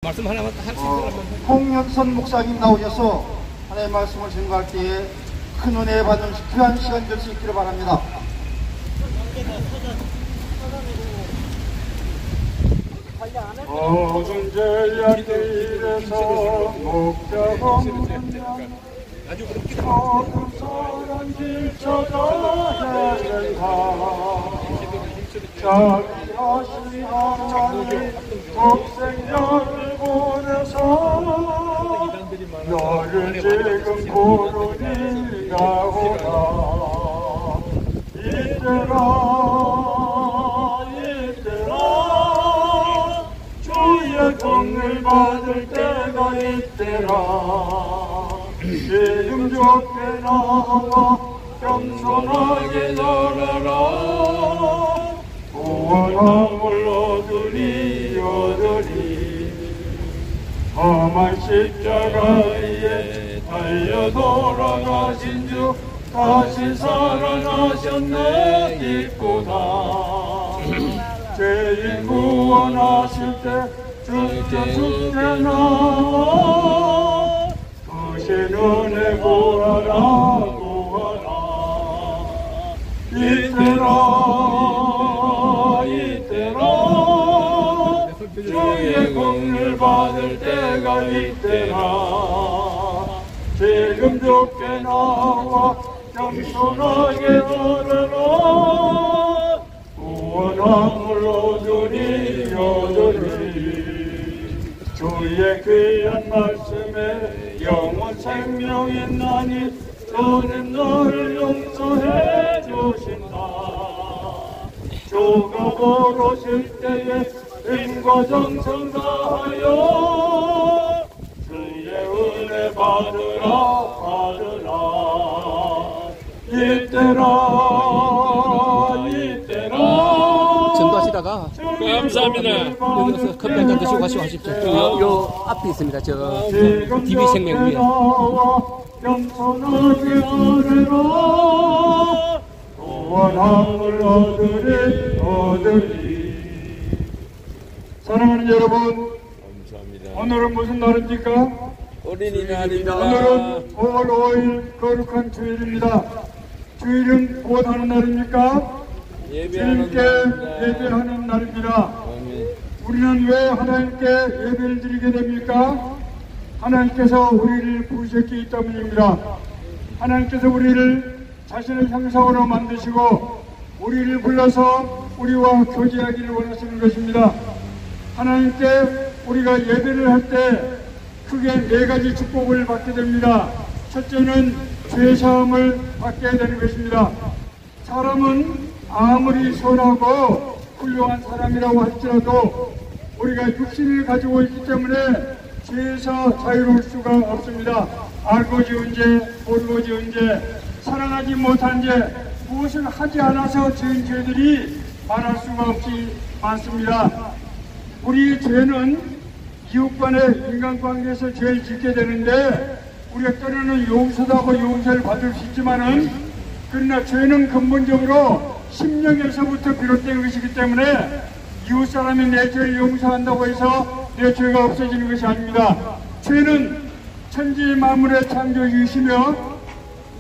말씀 하나만 할 수 있도록 홍현선 목사님 나오셔서 하나님의 말씀을 증거할 때에 큰 은혜 받는 귀한 시간 될 수 있기를 바랍니다. 언제야 길에서 목자가 어둠 사람 길 찾아 헤맨다. 자기 하신 하나님 독생자를 보내서 너를 지금 부르니 나오라. 이때라 주의 공을 받을 때가 이때라. 지금 좋게 나와 겸손하게 나가라. 구원함을 얻으리 험한 십자가에 달려 돌아가신 주 다시 살아나셨네. 기쁘다. 죄인 구원하실 때 주께 숙제 나와 크신 은혜 구하라. 이때라 주의 공을 받을 때가 이때라. 지금 좋게 나와 겸손하게 걸어라. 구원함을 얻으리. 주의 귀한 말씀에 영원 생명 있나니 주는 너를 용서해 주신다. 주가 걸으실 때에 힘과 정성 다하여 주의 은혜 받으라. 이때라 전도하시다가 감사합니다. 여기서 커피 한잔 드시고 하십시오. 요 앞에 있습니다. 저 TV 생명 위에. 겸손하게 하래라. 구원함을 얻으리. 사랑하는 여러분, 감사합니다. 오늘은 무슨 날입니까? 어린이날입니다. 오늘은 5월 5일 거룩한 주일입니다. 주일은 무엇 하는 날입니까? 주님께 예배하는 날입니다. 우리는 왜 하나님께 예배를 드리게 됩니까? 하나님께서 우리를 부르셨기 때문입니다. 하나님께서 우리를 자신의 형상으로 만드시고 우리를 불러서 우리와 교제하기를 원하시는 것입니다. 하나님께 우리가 예배를 할 때 크게 4가지 축복을 받게 됩니다. 첫째는 죄사함을 받게 되는 것입니다. 사람은 아무리 선하고 훌륭한 사람이라고 할지라도 우리가 육신을 가지고 있기 때문에 죄에서 자유로울 수가 없습니다. 알고 지은 죄, 모르고 지은 죄, 사랑하지 못한 죄, 무엇을 하지 않아서 지은 죄들이 말할 수가 없이 많습니다. 우리 죄는 이웃 간의 인간관계에서 죄를 짓게 되는데 우리가 때로는 용서도 하고 용서를 받을 수 있지만은 그러나 죄는 근본적으로 심령에서부터 비롯된 것이기 때문에 이웃 사람이 내 죄를 용서한다고 해서 내 죄가 없어지는 것이 아닙니다. 죄는 천지 만물의 창조주이시며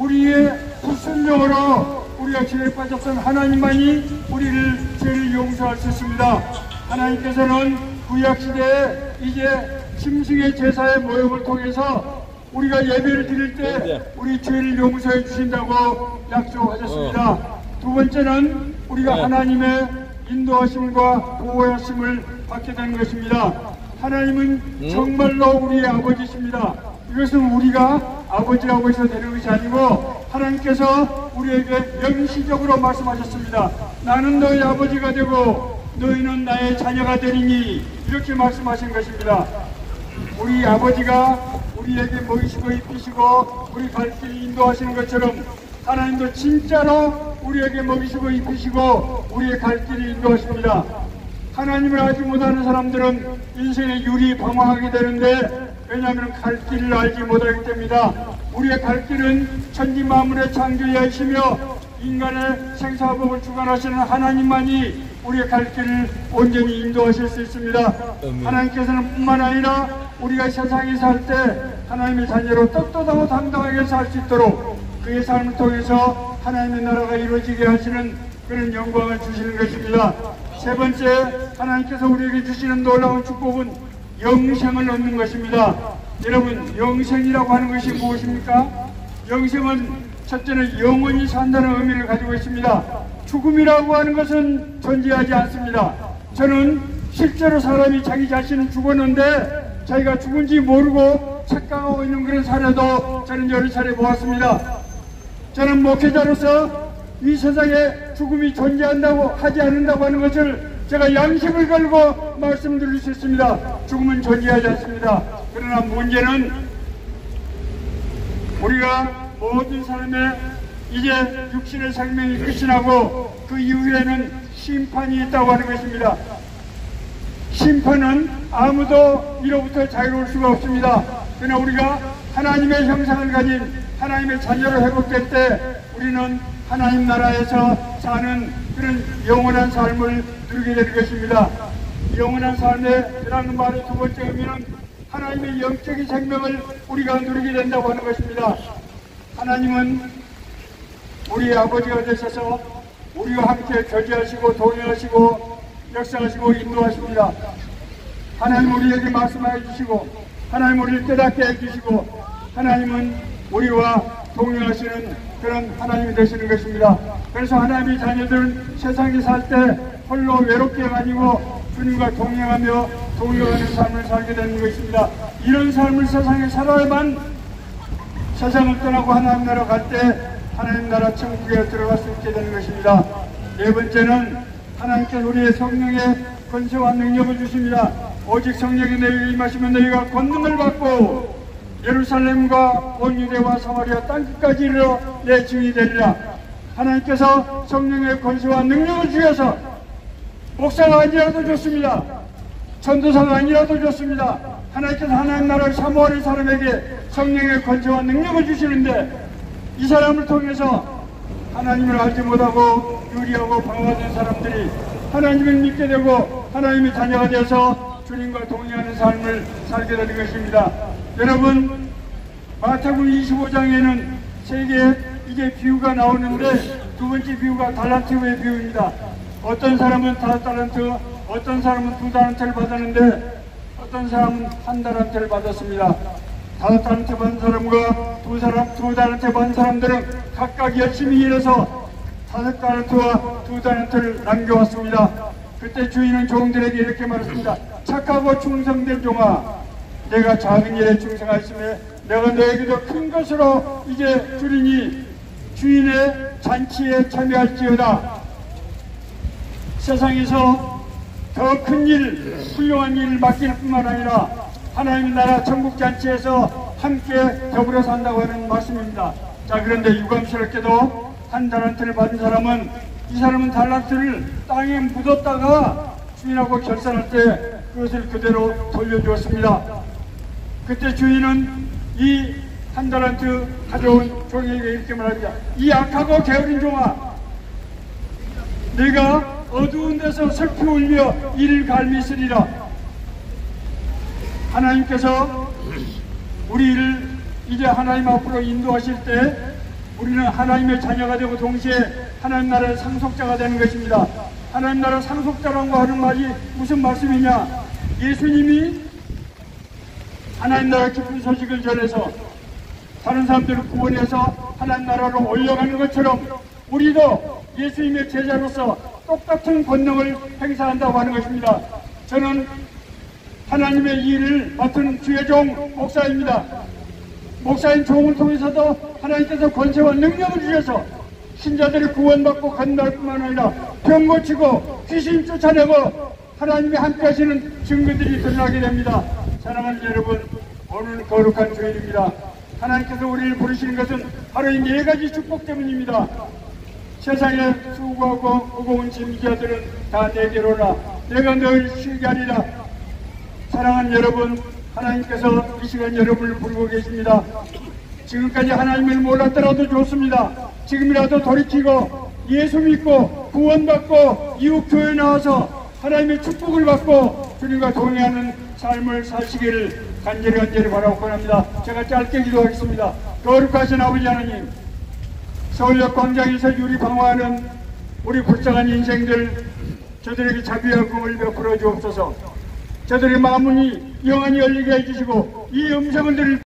우리의 불순종으로 우리가 죄에 빠졌던 하나님만이 우리를 죄를 용서할 수 있습니다. 하나님께서는 구약시대에 이제 짐승의 제사의 모욕을 통해서 우리가 예배를 드릴 때 우리 죄를 용서해 주신다고 약속하셨습니다. 두 번째는 우리가 하나님의 인도하심과 보호하심을 받게 되는 것입니다. 하나님은 정말로 우리의 아버지십니다. 이것은 우리가 아버지라고 해서 되는 것이 아니고 하나님께서 우리에게 명시적으로 말씀하셨습니다. 나는 너희 아버지가 되고 너희는 나의 자녀가 되리니 이렇게 말씀하신 것입니다. 우리 아버지가 우리에게 먹이시고 입히시고 우리 갈 길 인도하시는 것처럼 하나님도 진짜로 우리에게 먹이시고 입히시고 우리의 갈 길을 인도하십니다. 하나님을 알지 못하는 사람들은 인생의 유리 방황하게 되는데 왜냐하면 갈 길을 알지 못하기 때문이다. 우리의 갈 길은 천지 만물의 창조자이시며 인간의 생사법을 주관하시는 하나님만이 우리의 갈 길을 온전히 인도하실 수 있습니다. 하나님께서는 뿐만 아니라 우리가 세상에 살 때 하나님의 자녀로 떳떳하고 당당하게 살 수 있도록 그의 삶을 통해서 하나님의 나라가 이루어지게 하시는 그런 영광을 주시는 것입니다. 세 번째, 하나님께서 우리에게 주시는 놀라운 축복은 영생을 얻는 것입니다. 여러분, 영생이라고 하는 것이 무엇입니까? 영생은 첫째는 영원히 산다는 의미를 가지고 있습니다. 죽음이라고 하는 것은 존재하지 않습니다. 저는 실제로 사람이 자기 자신은 죽었는데 자기가 죽은지 모르고 착각하고 있는 그런 사례도 저는 여러 차례 보았습니다. 저는 목회자로서 이 세상에 죽음이 존재한다고 하지 않는다고 하는 것을 제가 양심을 걸고 말씀드릴 수 있습니다. 죽음은 존재하지 않습니다. 그러나 문제는 우리가 모든 사람의 이제 육신의 생명이 끝이 나고 그 이후에는 심판이 있다고 하는 것입니다. 심판은 아무도 이로부터 자유로울 수가 없습니다. 그러나 우리가 하나님의 형상을 가진 하나님의 자녀로 회복될 때 우리는 하나님 나라에서 사는 그런 영원한 삶을 누리게 되는 것입니다. 영원한 삶이라는 말의 두 번째 의미는 하나님의 영적인 생명을 우리가 누리게 된다고 하는 것입니다. 하나님은 우리의 아버지가 되셔서 우리와 함께 교제하시고 동행하시고 역사하시고 인도하십니다. 하나님 우리에게 말씀해 주시고 하나님 우리를 깨닫게 해주시고 하나님은 우리와 동행하시는 그런 하나님이 되시는 것입니다. 그래서 하나님의 자녀들은 세상에 살 때 홀로 외롭게가 아니고 주님과 동행하며 동행하는 삶을 살게 되는 것입니다. 이런 삶을 세상에 살아야만 세상을 떠나고 하나님 나라 갈 때 하나님 나라 천국에 들어갈 수 있게 되는 것입니다. 네 번째는 하나님께서 우리의 성령의 권세와 능력을 주십니다. 오직 성령이 너희에게 임하시면 너희가 권능을 받고 예루살렘과 온 유대와 사마리아 땅끝까지 이르러 내 증인이 되리라. 하나님께서 성령의 권세와 능력을 주셔서 목사가 아니라도 좋습니다. 전도사가 아니라도 좋습니다. 하나님께서 하나님 나라를 사모하는 사람에게 성령의 권세와 능력을 주시는데 이 사람을 통해서 하나님을 알지 못하고 유리하고 방황하는 사람들이 하나님을 믿게 되고 하나님의 자녀가 되어서 주님과 동행하는 삶을 살게 되는 것입니다. 여러분, 마태복음 25장에는 세 개의 이제 비유가 나오는데 두 번째 비유가 달란트의 비유입니다. 어떤 사람은 5달란트, 어떤 사람은 2달란트를 받았는데 어떤 사람은 1달란트를 받았습니다. 5달란트 받은 사람과 2달란트 받은 사람들은 각각 열심히 일해서 5달란트와 2달란트를 남겨왔습니다. 그때 주인은 종들에게 이렇게 말했습니다. 착하고 충성된 종아, 내가 작은 일에 충성하였으며 내가 너에게도 큰 것으로 이제 주리니 주인의 잔치에 참여할지어다. 세상에서 더 큰 일, 훌륭한 일을 맡길 뿐만 아니라 하나님의 나라 천국 잔치에서 함께 더불어 산다고 하는 말씀입니다. 자, 그런데 유감스럽게도 1달란트를 받은 사람은 이 사람은 달란트를 땅에 묻었다가 주인하고 결산할 때 그것을 그대로 돌려주었습니다. 그때 주인은 이 1달란트 가져온 종에게 이렇게 말합니다. 이 악하고 게으른 종아, 내가 어두운 데서 슬피 울며 이를 갈미쓰리라. 하나님께서 우리를 이제 하나님 앞으로 인도하실 때 우리는 하나님의 자녀가 되고 동시에 하나님 나라의 상속자가 되는 것입니다. 하나님 나라 상속자라고 하는 말이 무슨 말씀이냐? 예수님이 하나님 나라 깊은 소식을 전해서 다른 사람들을 구원해서 하나님 나라로 올려가는 것처럼 우리도 예수님의 제자로서 똑같은 권능을 행사한다고 하는 것입니다. 저는 하나님의 일을 맡은 주의 종 목사입니다. 목사인 종을 통해서도 하나님께서 권세와 능력을 주셔서 신자들이 구원받고 간다할 뿐만 아니라 병 고치고 귀신 쫓아내고 하나님이 함께 하시는 증거들이 드러나게 됩니다. 사랑하는 여러분, 오늘은 거룩한 주일입니다. 하나님께서 우리를 부르시는 것은 바로 이 4가지 축복 때문입니다. 세상에 수고하고 무거운 짐자들은 다 내게로 오라. 내가 널 쉬게 하리라. 사랑하는 여러분, 하나님께서 이 시간 여러분을 부르고 계십니다. 지금까지 하나님을 몰랐더라도 좋습니다. 지금이라도 돌이키고 예수 믿고 구원받고 이웃교회에 나와서 하나님의 축복을 받고 주님과 동행하는 삶을 사시기를 간절히 바라고 권합니다. 제가 짧게 기도하겠습니다. 거룩하신 아버지 하나님, 서울역 광장에서 유리 방황하는 우리 불쌍한 인생들, 저들에게 자비와 긍휼을 베풀어 주옵소서. 저들의 마음문이 영원히 열리게 해주시고 이 음성을 들을